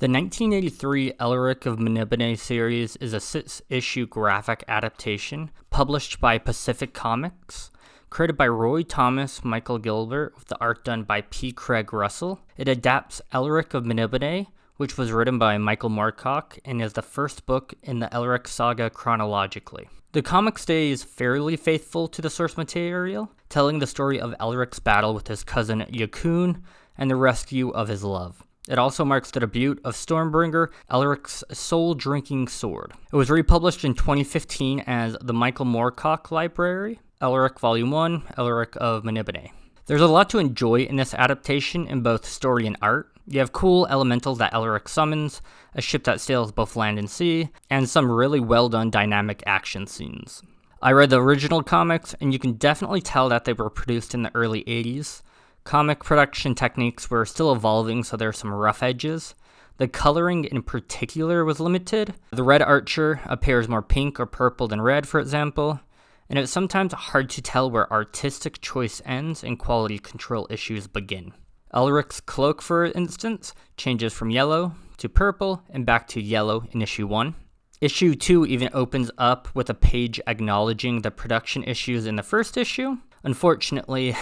The 1983 Elric of Melniboné series is a 6-issue graphic adaptation published by Pacific Comics, created by Roy Thomas, Michael Gilbert, with the art done by P. Craig Russell. It adapts Elric of Melniboné, which was written by Michael Moorcock and is the first book in the Elric saga chronologically. The comic stays fairly faithful to the source material, telling the story of Elric's battle with his cousin Yakun and the rescue of his love. It also marks the debut of Stormbringer, Elric's soul-drinking sword. It was republished in 2015 as the Michael Moorcock Library, Elric Volume 1, Elric of Melniboné. There's a lot to enjoy in this adaptation in both story and art. You have cool elementals that Elric summons, a ship that sails both land and sea, and some really well-done dynamic action scenes. I read the original comics, and you can definitely tell that they were produced in the early 80s. Comic production techniques were still evolving, so there are some rough edges. The coloring in particular was limited. The Red Archer appears more pink or purple than red, for example, and it's sometimes hard to tell where artistic choice ends and quality control issues begin. Elric's cloak, for instance, changes from yellow to purple and back to yellow in issue 1. Issue 2 even opens up with a page acknowledging the production issues in the first issue. Unfortunately,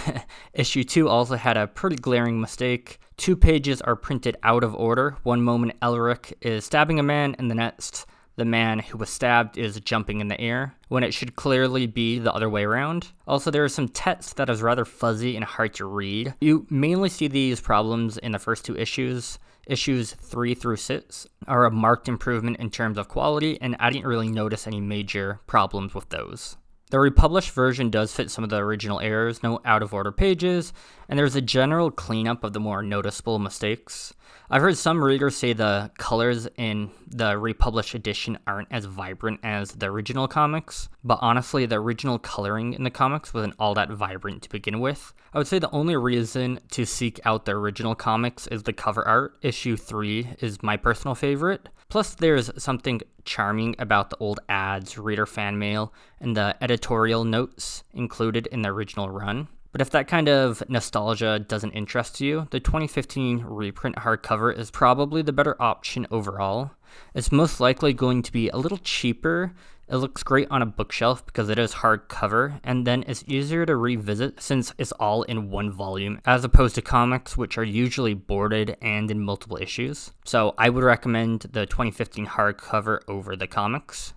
issue 2 also had a pretty glaring mistake. 2 pages are printed out of order. One moment Elric is stabbing a man, and the next, the man who was stabbed is jumping in the air, when it should clearly be the other way around. Also, there is some text that is rather fuzzy and hard to read. You mainly see these problems in the first 2 issues. Issues 3 through 6 are a marked improvement in terms of quality, and I didn't really notice any major problems with those. The republished version does fit some of the original errors, no out-of-order pages, and there's a general cleanup of the more noticeable mistakes. I've heard some readers say the colors in the republished edition aren't as vibrant as the original comics, but honestly, the original coloring in the comics wasn't all that vibrant to begin with. I would say the only reason to seek out the original comics is the cover art. Issue 3 is my personal favorite. Plus, there's something charming about the old ads, reader fan mail, and the editorial notes included in the original run. But if that kind of nostalgia doesn't interest you, the 2015 reprint hardcover is probably the better option overall. It's most likely going to be a little cheaper. It looks great on a bookshelf because it is hardcover, and then it's easier to revisit since it's all in one volume, as opposed to comics which are usually boarded and in multiple issues. So I would recommend the 2015 hardcover over the comics.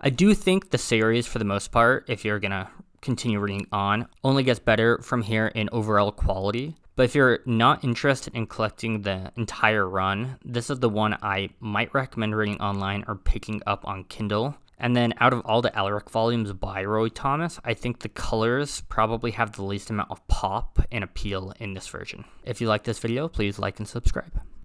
I do think the series, for the most part, if you're gonna continue reading on, only gets better from here in overall quality. But if you're not interested in collecting the entire run, this is the one I might recommend reading online or picking up on Kindle. And then out of all the Elric volumes by Roy Thomas, I think the colors probably have the least amount of pop and appeal in this version. If you like this video, please like and subscribe.